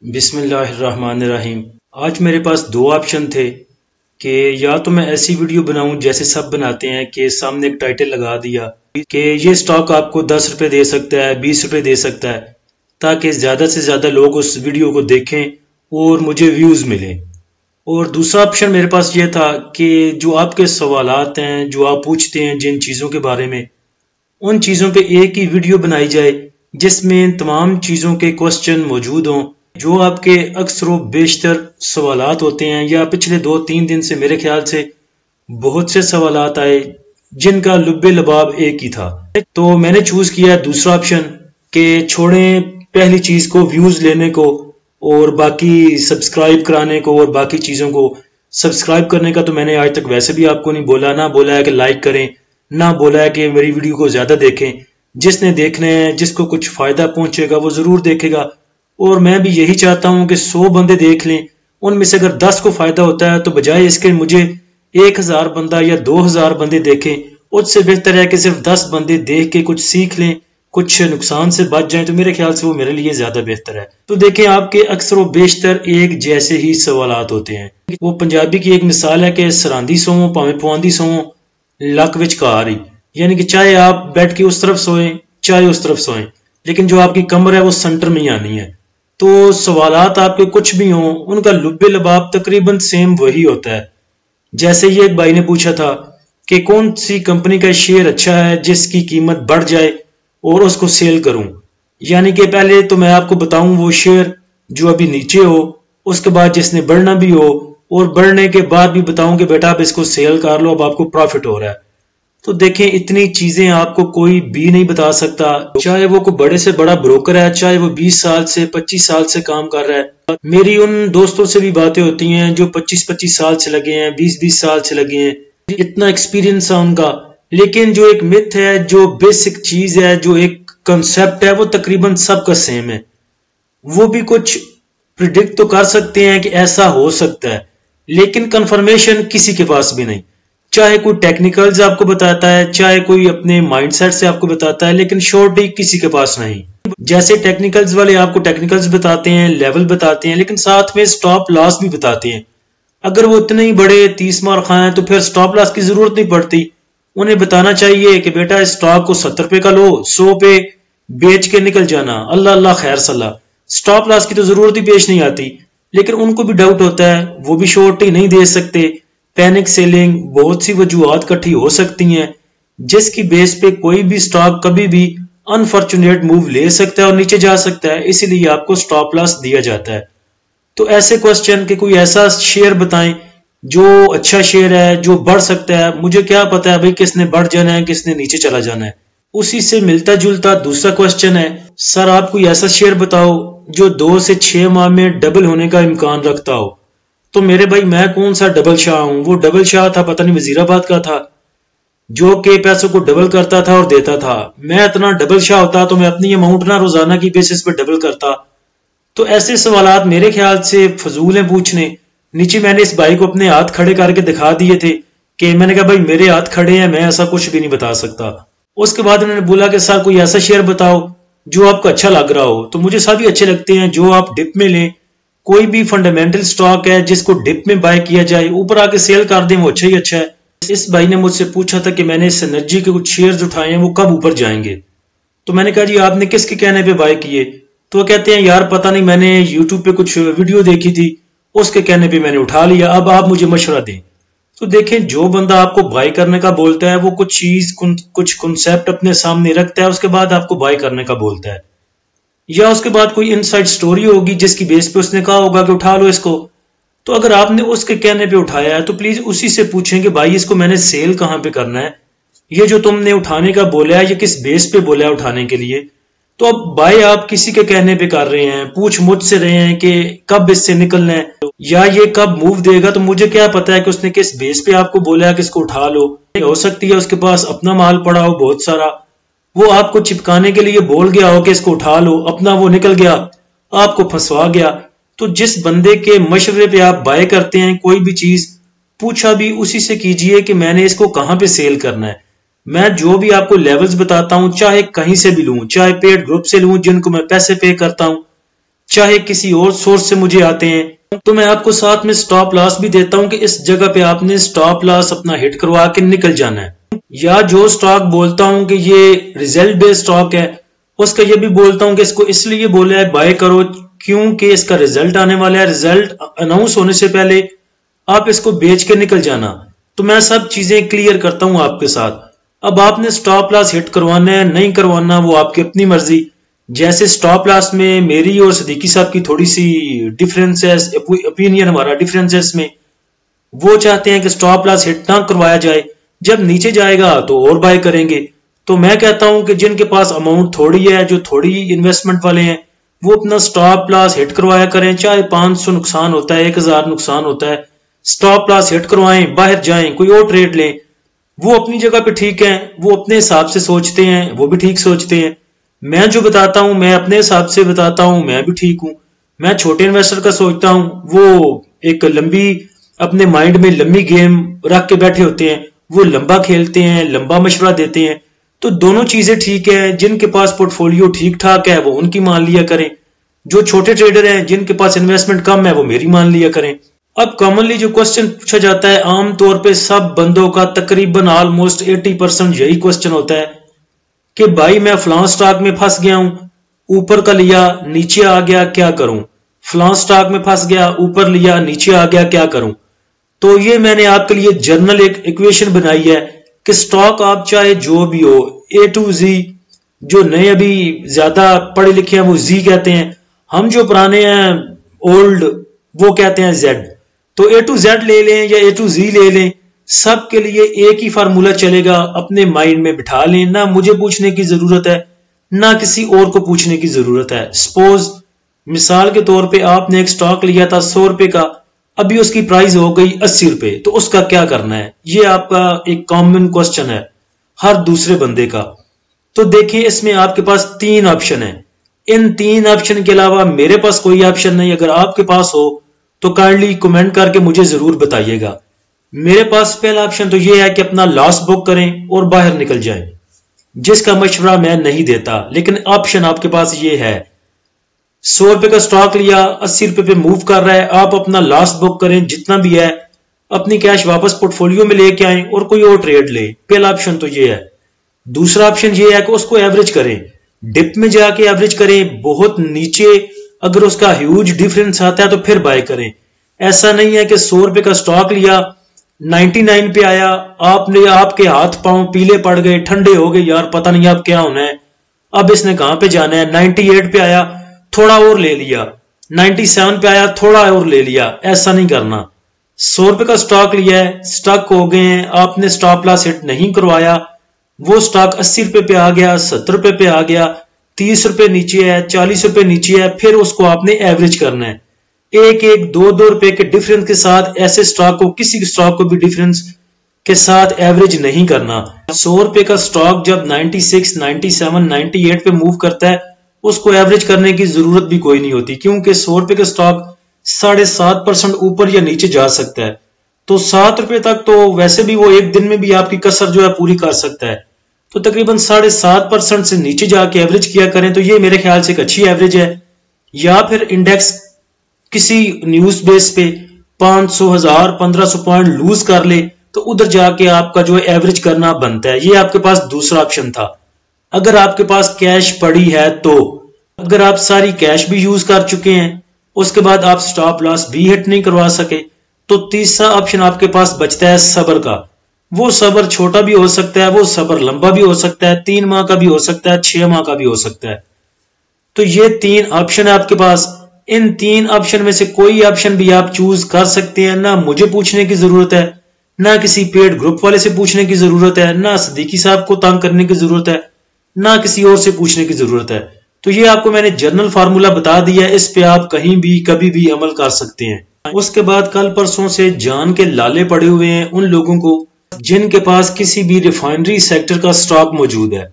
بسم اللہ الرحمن الرحیم۔ آج میرے پاس دو آپشن تھے کہ یا تو میں ایسی ویڈیو بناؤں جیسے سب بناتے ہیں کہ سامنے ایک ٹائٹل لگا دیا کہ یہ سٹاک آپ کو 10 روپے دے سکتا ہے، 20 روپے دے سکتا ہے، تاکہ زیادہ سے زیادہ لوگ اس ویڈیو کو دیکھیں اور مجھے ویوز ملیں۔ اور دوسرا آپشن میرے پاس یہ تھا کہ جو آپ کے سوالات ہیں، جو آپ پوچھتے ہیں جن چیزوں کے بارے میں، ان چیزوں پہ ایک ہی ویڈیو بنائی جائے جس میں تمام چیزوں کے کوسچن موجود ہوں، جو آپ کے اکثر و بیشتر سوالات ہوتے ہیں۔ یا پچھلے 2-3 دن سے میرے خیال سے بہت سے سوالات آئے جن کا لب لباب ایک ہی تھا، تو میں نے چوز کیا دوسرا آپشن کہ چھوڑیں پہلی چیز کو، ویوز لینے کو اور باقی سبسکرائب کرانے کو اور باقی چیزوں کو۔ سبسکرائب کرنے کا تو میں نے آج تک ویسے بھی آپ کو نہیں بولا، نہ بولا ہے کہ لائک کریں، نہ بولا ہے کہ میری ویڈیو کو زیادہ دیکھیں۔ جس نے دیکھنا ہے، جس کو کچھ فائدہ پہنچے گا وہ ضرور دیکھے گا، اور میں بھی یہی چاہتا ہوں کہ 100 بندے دیکھ لیں، ان میں سے اگر 10 کو فائدہ ہوتا ہے تو بجائے اس کے مجھے 1000 بندہ یا 2000 بندے دیکھیں، اس سے بہتر ہے کہ صرف 10 بندے دیکھ کے کچھ سیکھ لیں، کچھ نقصان سے بچ جائیں، تو میرے خیال سے وہ میرے لیے زیادہ بہتر ہے۔ تو دیکھیں، آپ کے اکثر و بیشتر ایک جیسے ہی سوالات ہوتے ہیں۔ وہ پنجابی کی ایک مثال ہے کہ سراندی سوؤں پاویں پواندی سوؤں لک وچ کار ہی، یعنی کہ چاہے آپ بیٹھ کے اس طرف سوئیں چاہے اس طرف سوئیں، لیکن جو آپ کی کمر ہے وہ سنٹر میں ہی آنی ہے۔ تو سوالات آپ کے کچھ بھی ہوں، ان کا لب لباب تقریباً سیم وہی ہوتا ہے۔ جیسے یہ ایک بھائی نے پوچھا تھا کہ کون سی کمپنی کا شیئر اچھا ہے جس کی قیمت بڑھ جائے اور اس کو سیل کروں، یعنی کہ پہلے تو میں آپ کو بتاؤں وہ شیئر جو ابھی نیچے ہو، اس کے بعد جس نے بڑھنا بھی ہو، اور بڑھنے کے بعد بھی بتاؤں کہ بیٹا اب اس کو سیل کر لو، اب آپ کو پروفٹ ہو رہا ہے۔ تو دیکھیں، اتنی چیزیں آپ کو کوئی بھی نہیں بتا سکتا، چاہے وہ کوئی بڑے سے بڑا بروکر ہے، چاہے وہ 20 سال سے 25 سال سے کام کر رہا ہے۔ میری ان دوستوں سے بھی باتیں ہوتی ہیں جو 25 سال سے لگے ہیں، 20 سال سے لگے ہیں، اتنا ایکسپیرینس ہے ان کا، لیکن جو ایک متھ ہے، جو بیسک چیز ہے، جو ایک کنسپٹ ہے، وہ تقریباً سب کا سیم ہے۔ وہ بھی کچھ پریڈکٹ تو کر سکتے ہیں کہ ایسا ہو سکتا ہے، لیکن کنفرمیشن کسی کے پاس بھی نہیں۔ چاہے کوئی ٹیکنیکلز آپ کو بتاتا ہے، چاہے کوئی اپنے مائنڈ سیٹ سے آپ کو بتاتا ہے، لیکن شورٹی کسی کے پاس نہیں۔ جیسے ٹیکنیکلز والے آپ کو ٹیکنیکلز بتاتے ہیں، لیول بتاتے ہیں، لیکن ساتھ میں سٹاپ لاس بھی بتاتے ہیں۔ اگر وہ اتنے ہی بڑے 30 مار خواہ ہیں تو پھر سٹاپ لاس کی ضرورت نہیں پڑتی۔ انہیں بتانا چاہیے کہ بیٹا اس سٹاک کو 70 روپے کا لو، 100 پہ بیچ کے نکل جانا، اللہ اللہ خیر صلاح۔ سٹاپ لاس کی تو ضرورت ہی پیش نہیں آتی، لیکن ان کو بھی ڈاؤٹ ہوتا ہے، وہ بھی شورٹی نہیں دے سکتے۔ پینک سیلنگ، بہت سی وجوہات کٹھی ہو سکتی ہیں جس کی بیس پہ کوئی بھی سٹاک کبھی بھی انفارچونیٹ موو لے سکتا ہے اور نیچے جا سکتا ہے، اسی لیے آپ کو سٹاپ لاس دیا جاتا ہے۔ تو ایسے کوسچن کہ کوئی ایسا شیئر بتائیں جو اچھا شیئر ہے، جو بڑھ سکتا ہے، مجھے کیا پتا ہے بھائی کس نے بڑھ جانا ہے، کس نے نیچے چلا جانا ہے۔ اسی سے ملتا جلتا دوسرا کوسچن ہے، سر آپ کوئی ایسا شیئر بتاؤ جو 2 سے 6 ماہ میں ڈبل ہونے کا امکان رکھتا ہو۔ تو میرے بھائی میں کون سا ڈبل شاہ ہوں؟ وہ ڈبل شاہ تھا پتہ نہیں وزیر آباد کا تھا، جو کہ پیسوں کو ڈبل کرتا تھا اور دیتا تھا۔ میں اتنا ڈبل شاہ ہوتا تو میں اپنی اماؤنٹ نہ روزانہ کی بیسس پہ ڈبل کرتا۔ تو ایسے سوالات میرے خیال سے فضول ہیں پوچھنے۔ نیچے میں نے اس بھائی کو اپنے ہاتھ کھڑے کر کے دکھا دیے تھے کہ میں نے کہا بھائی میرے ہاتھ کھڑے ہیں، میں ایسا کچھ بھی نہیں بتا سکتا۔ اس کے بعد انہوں نے بولا کہ سر کوئی ایسا شیئر بتاؤ جو آپ کو اچھا لگ رہا ہو۔ تو مجھے سبھی اچھے لگتے ہیں جو آپ ڈپ میں لیں، کوئی بھی فنڈامنٹل سٹاک ہے جس کو ڈپ میں بائی کیا جائے، اوپر آ کے سیل کر دیں، وہ اچھا ہی اچھا ہے۔ اس بھائی نے مجھ سے پوچھا تھا کہ میں نے سینرجی کے کچھ شیئرز اٹھائے ہیں، وہ کب اوپر جائیں گے؟ تو میں نے کہا جی آپ نے کس کے کہنے پہ بائی کیے؟ تو وہ کہتے ہیں یار پتہ نہیں، میں نے یوٹیوب پہ کچھ ویڈیو دیکھی تھی، اس کے کہنے پہ میں نے اٹھا لیا، اب آپ مجھے مشورہ دیں۔ تو دیکھیں، جو بندہ آپ کو بائی کرنے کا بولتا ہے وہ کچھ چیز، کچھ کنسپٹ اپنے سامنے رکھتا ہے، اس کے بعد آپ کو بائی کرنے کا بولتا ہے، یا اس کے بعد کوئی انسائٹ سٹوری ہوگی جس کی بیس پہ اس نے کہا ہوگا کہ اٹھا لو اس کو۔ تو اگر آپ نے اس کے کہنے پہ اٹھایا ہے تو پلیز اسی سے پوچھیں کہ بھائی اس کو میں نے سیل کہاں پہ کرنا ہے، یہ جو تم نے اٹھانے کا بولا ہے یہ کس بیس پہ بولا ہے اٹھانے کے لیے۔ تو اب بائی آپ کسی کے کہنے پہ کر رہے ہیں، پوچھ مجھ سے رہے ہیں کہ کب اس سے نکلنا ہے یا یہ کب موو دے گا، تو مجھے کیا پتا ہے کہ اس نے کس بیس پہ آپ کو بولا ہے کہ اس کو اٹھا لو۔ ہو سکتی ہے اس کے پاس اپنا مال پڑا ہو بہت سارا، وہ آپ کو چپکانے کے لیے بول گیا ہو کہ اس کو اٹھا لو، اپنا وہ نکل گیا، آپ کو پھنسوا گیا۔ تو جس بندے کے مشورے پہ آپ بائی کرتے ہیں کوئی بھی چیز، پوچھا بھی اسی سے کیجئے کہ میں نے اس کو کہاں پہ سیل کرنا ہے۔ میں جو بھی آپ کو لیولز بتاتا ہوں، چاہے کہیں سے بھی لوں، چاہے پیڈ گروپ سے لوں جن کو میں پیسے پے کرتا ہوں، چاہے کسی اور سورس سے مجھے آتے ہیں، تو میں آپ کو ساتھ میں سٹاپ لاس بھی دیتا ہوں کہ اس جگہ پہ آپ نے سٹاپ لاس اپنا ہٹ کروا کے نکل جانا ہے۔ یا جو سٹاک بولتا ہوں کہ یہ ریزلٹ بیس سٹاک ہے، اس کا یہ بھی بولتا ہوں کہ اس کو اس لیے بولا ہے بائی کرو کیونکہ اس کا ریزلٹ آنے والا ہے، ریزلٹ اناؤنس ہونے سے پہلے آپ اس کو بیچ کے نکل جانا۔ تو میں سب چیزیں کلیئر کرتا ہوں آپ کے ساتھ۔ اب آپ نے سٹاپ لاس ہٹ کروانا ہے نہیں کروانا وہ آپ کی اپنی مرضی۔ جیسے سٹاپ لاس میں میری اور صدیقی صاحب کی تھوڑی سی ڈیفرنس ہے، اپینین ہمارا ڈیفرنس ہے اس میں۔ وہ چاہتے ہیں کہ سٹاپ لاس ہٹ نہ کروایا جائے، جب نیچے جائے گا تو اور بائی کریں گے۔ تو میں کہتا ہوں کہ جن کے پاس اماؤنٹ تھوڑی ہے، جو تھوڑی انویسٹمنٹ والے ہیں، وہ اپنا سٹاپ لاس ہٹ کروایا کریں، چاہے 500 نقصان ہوتا ہے، 1000 نقصان ہوتا ہے، سٹاپ لاس ہٹ کروائیں، باہر جائیں، کوئی اور ٹریڈ لیں۔ وہ اپنی جگہ پہ ٹھیک ہیں، وہ اپنے حساب سے سوچتے ہیں، وہ بھی ٹھیک سوچتے ہیں۔ میں جو بتاتا ہوں میں اپنے حساب سے بتاتا ہوں، میں بھی ٹھیک ہوں۔ میں چھوٹے انویسٹر کا سوچتا ہوں، وہ ایک لمبی اپنے مائنڈ میں لمبی گیم رکھ کے بیٹھے ہوتے ہیں، وہ لمبا کھیلتے ہیں، لمبا مشورہ دیتے ہیں۔ تو دونوں چیزیں ٹھیک ہیں، جن کے پاس پورٹ فولیو ٹھیک ٹھاک ہے وہ ان کی مان لیا کریں، جو چھوٹے ٹریڈر ہیں جن کے پاس انویسٹمنٹ کم ہے وہ میری مان لیا کریں۔ اب کامنلی جو کوسچن پوچھا جاتا ہے عام طور پہ سب بندوں کا تقریباً آلموسٹ 80% یہی کوسچن ہوتا ہے کہ بھائی میں فلاں سٹاک میں پھنس گیا ہوں، اوپر کا لیا نیچے آ گیا کیا کروں، فلاں سٹاک میں پھنس گیا اوپر لیا نیچے آ گیا کیا کروں۔ تو یہ میں نے آپ کے لیے جرنل ایک ایکویشن بنائی ہے کہ سٹاک آپ چاہے جو بھی ہو A to Z، جو نئے ابھی زیادہ پڑھے لکھے ہیں وہ Z کہتے ہیں، ہم جو پرانے ہیں اولڈ وہ کہتے ہیں Z۔ تو A to Z لے لیں یا A to Z لے لیں، سب کے لیے ایک ہی فارمولا چلے گا، اپنے مائنڈ میں بٹھا لیں، نہ مجھے پوچھنے کی ضرورت ہے نہ کسی اور کو پوچھنے کی ضرورت ہے۔ سپوز مثال کے طور پہ آپ نے ایک سٹاک لیا تھا 100 روپے کا، ابھی اس کی پرائز ہو گئی 80 روپے، تو اس کا کیا کرنا ہے؟ یہ آپ کا ایک کامن کوسچن ہے ہر دوسرے بندے کا۔ تو دیکھیں اس میں آپ کے پاس 3 آپشن ہیں، ان 3 آپشن کے علاوہ میرے پاس کوئی آپشن نہیں۔ اگر آپ کے پاس ہو تو کائنڈلی کمنٹ کر کے مجھے ضرور بتائیے گا۔ میرے پاس پہلا آپشن تو یہ ہے کہ اپنا لاس بک کریں اور باہر نکل جائیں، جس کا مشورہ میں نہیں دیتا، لیکن آپشن آپ کے پاس یہ ہے۔ 100 روپے کا سٹاک لیا، 80 روپے پہ موو کر رہا ہے، آپ اپنا لاس بک کریں جتنا بھی ہے، اپنی کیش واپس پورٹ فولیو میں لے کے آئیں اور کوئی اور ٹریڈ لیں۔ پہلا آپشن تو یہ ہے۔ دوسرا آپشن یہ ہے کہ اس کو ایوریج کریں، ڈپ میں جا کے ایوریج کریں، بہت نیچے اگر اس کا ہیوج ڈیفرنس آتا ہے تو پھر بائی کریں۔ ایسا نہیں ہے کہ 100 روپے کا سٹاک لیا 99 پہ آیا، آپ کے ہاتھ پاؤں پیلے پڑ گئے، ٹھنڈے ہو گئے، یار پتہ نہیں اب کیا ہونا ہے، اب اس نے کہاں پہ جانا ہے۔ 98 پہ آیا تھوڑا اور لے لیا، 97 پہ آیا تھوڑا اور لے لیا، ایسا نہیں کرنا۔ 100 روپے کا سٹاک لیا ہے، سٹاک ہو گئے ہیں، آپ نے سٹاپ لاس ہٹ نہیں کروایا، وہ سٹاک 80 روپے پہ آ گیا، 70 روپے پہ آ گیا، 30 روپے نیچے ہے، 40 روپے نیچے ہے، پھر اس کو آپ نے ایوریج کرنا ہے۔ ایک 2 روپے کے ڈیفرنس کے ساتھ ایسے سٹاک کو، کسی سٹاک کو بھی ڈیفرنس کے ساتھ ایوریج نہیں کرنا۔ 100 روپے کا سٹاک جب 96 97 98 پہ موو کرتا ہے اس کو ایوریج کرنے کی ضرورت بھی کوئی نہیں ہوتی، کیونکہ 100 روپے کا سٹاک 7.5% اوپر یا نیچے جا سکتا ہے، تو 7 روپے تک تو ویسے بھی وہ ایک دن میں بھی آپ کی کسر جو ہے پوری کر سکتا ہے، تو تقریباً 7.5% سے نیچے جا کے ایوریج کیا کریں، تو یہ میرے خیال سے ایک اچھی ایوریج ہے۔ یا پھر انڈیکس کسی نیوز بیس پہ 500 1000 1500 پوائنٹ لوز کر لے تو ادھر جا کے آپ کا جو ایوریج کرنا بنتا ہے۔ یہ آپ کے پاس دوسرا آپشن تھا۔ اگر آپ کے پاس کیش پڑی ہے تو، اگر آپ ساری کیش بھی یوز کر چکے ہیں، اس کے بعد آپ سٹاپ لاس بھی ہٹ نہیں کروا سکے، تو تیسرا آپشن آپ کے پاس بچتا ہے صبر کا۔ وہ صبر چھوٹا بھی ہو سکتا ہے، وہ صبر لمبا بھی ہو سکتا ہے، 3 ماہ کا بھی ہو سکتا ہے، 6 ماہ کا بھی ہو سکتا ہے۔ تو یہ 3 آپشن ہے آپ کے پاس، ان 3 آپشن میں سے کوئی آپشن بھی آپ چوز کر سکتے ہیں، نہ مجھے پوچھنے کی ضرورت ہے، نہ کسی پیڈ گروپ والے سے پوچھنے کی ضرورت ہے، نہ صدیقی صاحب کو تنگ کرنے کی ضرورت ہے، نہ کسی اور سے پوچھنے کی ضرورت ہے۔ تو یہ آپ کو میں نے جرنل فارمولا بتا دیا ہے، اس پہ آپ کہیں بھی کبھی بھی عمل کر سکتے ہیں۔ اس کے بعد کل پرسوں سے جان کے لالے پڑے ہوئے ہیں ان لوگوں کو جن کے پاس کسی بھی ریفائنری سیکٹر کا سٹاک موجود ہے۔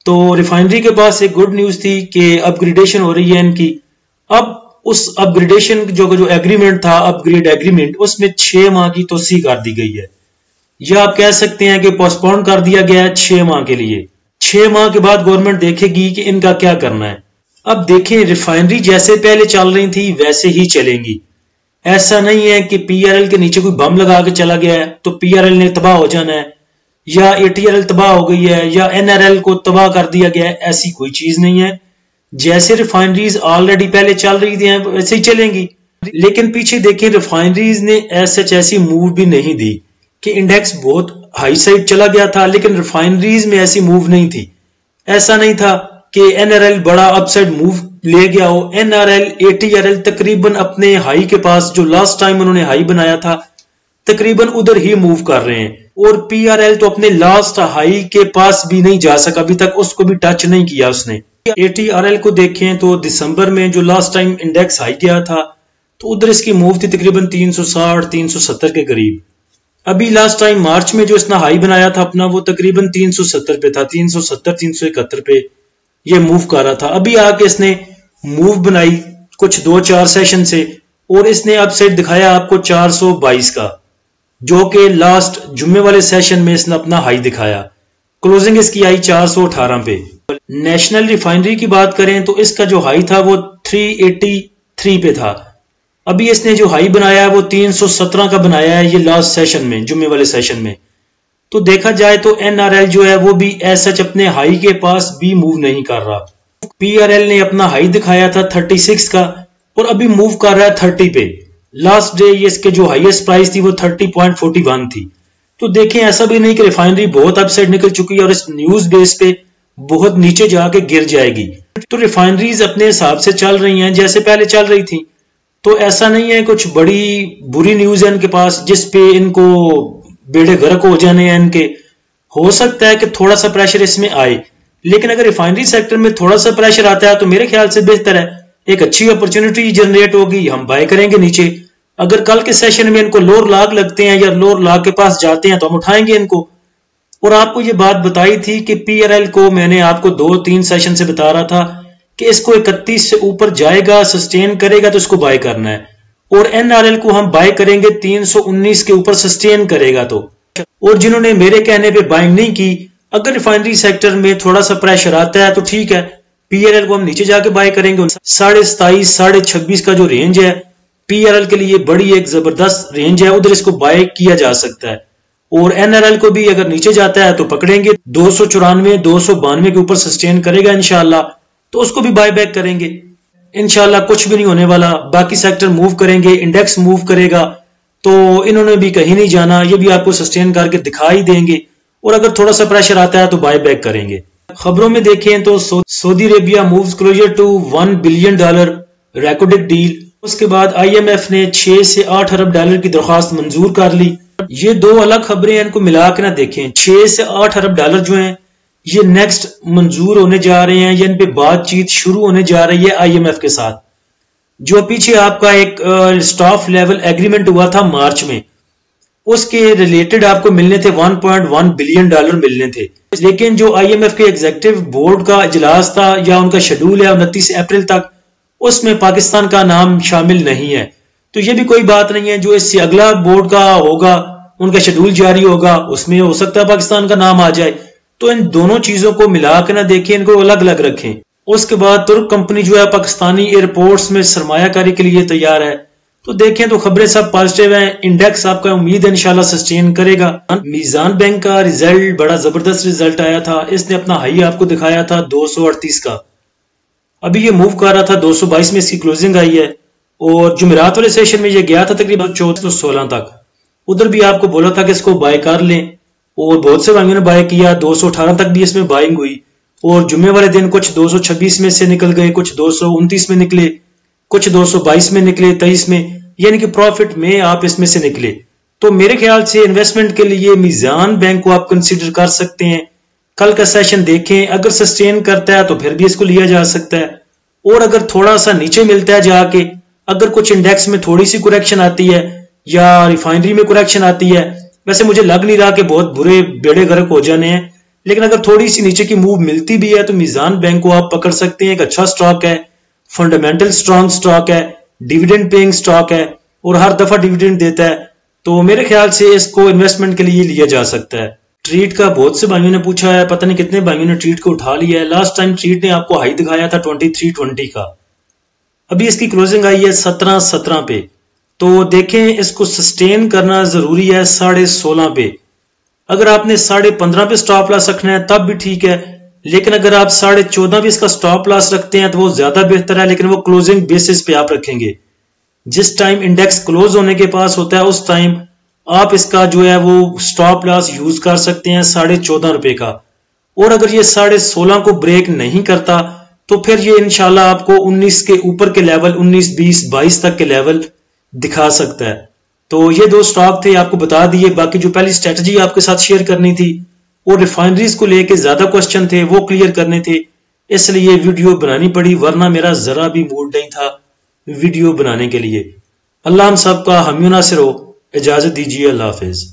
تو ریفائنری کے پاس ایک گڈ نیوز تھی کہ اپ گریڈیشن ہو رہی ہے ان کی۔ اب اس اپ گریڈیشن جو ایگریمنٹ تھا، اپ گریڈ ایگریمنٹ، اس میں 6 ماہ کی توسیع کر دی گئی ہے، یا آپ کہہ سکتے ہیں کہ پوسٹ پون کر دیا گیا ہے 6 ماہ کے لیے۔ 6 ماہ کے بعد گورنمنٹ دیکھے گی کہ ان کا کیا کرنا ہے۔ اب دیکھیں ریفائنری جیسے پہلے چل رہی تھی ویسے ہی چلیں گی. ایسا نہیں ہے کہ پی آر ایل کے نیچے کوئی بم لگا کے چلا گیا ہے تو پی آر ایل نے تباہ ہو جانا ہے، یا اے ٹی آر ایل تباہ ہو گئی ہے، یا این آر ایل کو تباہ کر دیا گیا ہے. ایسی کوئی چیز نہیں ہے. جیسے ریفائنریز آلریڈی پہلے چل رہی تھی ویسے ہی چلیں گی. لیکن پیچھے دیکھیں ریفائنریز نے ایسی موو بھی نہیں دی کہ انڈیکس بہت ہائی سائڈ چلا گیا تھا، لیکن ریفائنریز میں ایسی موو نہیں تھی. ایسا نہیں تھا کہ این آر ایل بڑا اپ سائڈ موو لے گیا ہو. N R L A T R L تقریباً اپنے ہائی کے پاس جو لاسٹ ٹائم انہوں نے ہائی بنایا تھا تقریباً ادھر ہی موو کر رہے ہیں. اور پی آر ایل تو اپنے لاسٹ ہائی کے پاس بھی نہیں جا سکا ابھی تک، اس کو بھی ٹچ نہیں کیا اس نے. اے ٹی آر ایل کو دیکھیں تو دسمبر میں جو لاسٹ ٹائم انڈیکس ہائی گیا تھا تو ادھر اس کی موو تھی تقریباً 360 370 کے قریب. ابھی لاسٹ ٹائم مارچ میں جو اس نے ہائی بنایا تھا اپنا وہ تقریباً 370 پہ تھا، 370 371 پہ یہ موو کر رہا تھا. ابھی آ کے اس نے موو بنائی کچھ 2-4 سیشن سے اور اس نے اپ سائڈ دکھایا آپ کو 422 کا، جو کہ لاسٹ جمعے والے سیشن میں اس نے اپنا ہائی دکھایا. کلوزنگ اس کی آئی 418 پہ. نیشنل ریفائنری کی بات کریں تو اس کا جو ہائی تھا وہ 383 پہ تھا. ابھی اس نے جو ہائی بنایا ہے وہ 317 کا بنایا ہے یہ لاسٹ سیشن میں، جمعے والے سیشن میں. تو دیکھا جائے تو این آر ایل جو ہے وہ بھی ایسا اپنے ہائی کے پاس بھی موو نہیں کر رہا. پی آر ایل نے اپنا ہائی دکھایا تھا 36 کا اور ابھی موو کر رہا ہے 30 پہ. لاسٹ ڈے اس کے جو ہائیسٹ پرائس تھی وہ 30.41 تھی. تو دیکھیں ایسا بھی نہیں کہ ریفائنری بہت اپ سائڈ نکل چکی ہے اور اس نیوز بیس پہ بہت نیچے جا کے گر جائے گی. تو ریفائنریز اپنے حساب سے چل رہی ہیں جیسے پہلے چل رہی تھی. تو ایسا نہیں ہے کچھ بڑی بری نیوز ہے ان کے پاس جس پہ ان کو بیڑے غرق ہو جانے ہیں ان کے. ہو سکتا ہے کہ تھوڑا سا پریشر اس میں آئے، لیکن اگر ریفائنری سیکٹر میں تھوڑا سا پریشر آتا ہے تو میرے خیال سے بہتر ہے، ایک اچھی اپرچونٹی جنریٹ ہوگی، ہم بائی کریں گے نیچے. اگر کل کے سیشن میں ان کو لور لاگ لگتے ہیں یا لور لاگ کے پاس جاتے ہیں تو ہم اٹھائیں گے ان کو. اور آپ کو یہ بات بتائی تھی کہ پی آر ایل کو میں نے آپ کو 2-3 سیشن سے بتا رہا تھا کہ اس کو 31 سے اوپر جائے گا، سسٹین کرے گا تو اس کو بائی کرنا ہے. اور این آر ایل کو ہم بائی کریں گے 319 کے اوپر سسٹین کرے گا تو. اور جنہوں نے میرے کہنے پہ بائنگ نہیں کی، اگر ریفائنری سیکٹر میں تھوڑا سا پریشر آتا ہے تو ٹھیک ہے، پی آر ایل کو ہم نیچے جا کے بائی کریں گے. 27.5 26.5 کا جو رینج ہے پی آر ایل کے لیے بڑی ایک زبردست رینج ہے، ادھر اس کو بائی کیا جا سکتا ہے. اور این آر ایل کو بھی اگر نیچے جاتا ہے تو پکڑیں گے، 294 292 کے اوپر سسٹین کرے گا انشاءاللہ تو اس کو بھی بائی بیک کریں گے انشاءاللہ. کچھ بھی نہیں ہونے والا. باقی سیکٹر موو کریں گے، انڈیکس موو کرے گا تو انہوں نے بھی کہیں نہیں جانا، یہ بھی آپ کو سسٹین کر کے دکھا ہی دیں گے. اور اگر تھوڑا سا پریشر آتا ہے تو بائی بیک کریں گے. خبروں میں دیکھیں تو Saudi Arabia moves closer to $1 billion recorded deal. اس کے بعد آئی ایم ایف نے 6 سے 8 ارب ڈالر کی درخواست منظور کر لی. یہ دو الگ خبریں ہیں، ان کو ملا کے نہ دیکھیں. 6 سے 8 ارب ڈالر جو ہیں یہ نیکسٹ منظور ہونے جا رہے ہیں یا ان پہ بات چیت شروع ہونے جا رہی ہے آئی ایم ایف کے ساتھ. جو پیچھے آپ کا ایک سٹاف لیول ایگریمنٹ ہوا تھا مارچ میں، اس کے ریلیٹڈ آپ کو ملنے تھے $1.1 بلین ملنے تھے. لیکن جو آئی ایم ایف کے ایگزیکٹو بورڈ کا اجلاس تھا یا ان کا شیڈول ہے 29 اپریل تک، اس میں پاکستان کا نام شامل نہیں ہے. تو یہ بھی کوئی بات نہیں ہے، جو اس سے اگلا بورڈ کا ہوگا ان کا شیڈول جاری ہوگا اس میں ہو سکتا ہے پاکستان کا نام آ جائے. تو ان دونوں چیزوں کو ملا کے نہ دیکھیں، ان کو الگ الگ رکھیں. اس کے بعد ترک کمپنی جو ہے پاکستانی ایئرپورٹس میں سرمایہ کاری کے لیے تیار ہے. تو دیکھیں تو خبریں سب پازیٹیو ہیں. انڈیکس آپ کا امید ہے انشاءاللہ سسٹین کرے گا. میزان بینک کا ریزلٹ بڑا زبردست ریزلٹ آیا تھا. اس نے اپنا ہائی آپ کو دکھایا تھا 238 کا، ابھی یہ موو کر رہا تھا 222 میں اس کی کلوزنگ آئی ہے. اور جمعرات والے سیشن میں یہ گیا تھا تقریباً 1416 تک. ادھر بھی آپ کو بولا تھا کہ اس کو بائی کر لیں اور بہت سے بھائیوں نے بائی کیا. 218 تک بھی اس میں بائنگ ہوئی اور جمعے والے دن کچھ 226 میں سے نکل گئے، کچھ 229 میں نکلے، کچھ 222 میں نکلے، 23 میں، یعنی کہ پروفٹ میں آپ اس میں سے نکلے. تو میرے خیال سے انویسٹمنٹ کے لیے میزان بینک کو آپ کنسیڈر کر سکتے ہیں. کل کا سیشن دیکھیں، اگر سسٹین کرتا ہے تو پھر بھی اس کو لیا جا سکتا ہے. اور اگر تھوڑا سا نیچے ملتا ہے جا کے، اگر کچھ انڈیکس میں تھوڑی سی کریکشن آتی ہے یا ریفائنری میں کریکشن آتی ہے، ویسے مجھے لگ نہیں رہا کہ بہت برے بیڑے غرق ہو جانے ہیں، لیکن اگر تھوڑی سی نیچے کی موو ملتی بھی ہے تو میزان بینک کو آپ پکڑ سکتے ہیں. ایک اچھا سٹاک ہے، فنڈامنٹل سٹرانگ سٹاک ہے، ڈیویڈنڈ پیئنگ سٹاک ہے اور ہر دفعہ ڈیویڈنڈ دیتا ہے. تو میرے خیال سے اس کو انویسٹمنٹ کے لیے لیا جا سکتا ہے. ٹریٹ کا بہت سے بھائیوں نے پوچھا ہے، پتہ نہیں کتنے بھائیوں نے ٹریٹ کو اٹھا لیا ہے۔ لاسٹ ٹائم ٹریٹ نے آپ کو ہائی دکھایا تھا 2320 کا، ابھی اس کی کلوزنگ آئی ہے 1717 پہ، تو دیکھیں اس کو سسٹین کرنا ضروری ہے 16.5 پہ۔ اگر آپ نے 15.5 پہ سٹاپ لاس رکھنا ہے تب بھی ٹھیک ہے، لیکن اگر آپ 14.5 پہ اس کا سٹاپ لاس رکھتے ہیں تو وہ زیادہ بہتر ہے، لیکن وہ کلوزنگ بیسس پہ آپ رکھیں گے۔ جس ٹائم انڈیکس کلوز ہونے کے پاس ہوتا ہے اس ٹائم آپ اس کا جو ہے وہ سٹاپ لاس یوز کر سکتے ہیں 14.5 کا، اور اگر یہ 16.5 کو بریک نہیں کرتا تو پھر یہ انشاءاللہ آپ کو 19 کے اوپر کے لیول 19 20 22 تک کے لیول دکھا سکتا ہے۔ تو یہ دو سٹاک تھے، آپ کو بتا دیے۔ باقی جو پہلی اسٹریٹجی آپ کے ساتھ شیئر کرنی تھی اور ریفائنریز کو لے کے زیادہ کوشچن تھے وہ کلیئر کرنے تھے، اس لیے ویڈیو بنانی پڑی، ورنہ میرا ذرا بھی موڈ نہیں تھا ویڈیو بنانے کے لیے۔ اللہ ہم سب کا حامی و ناصر ہو، اجازت دیجیے، اللہ حافظ۔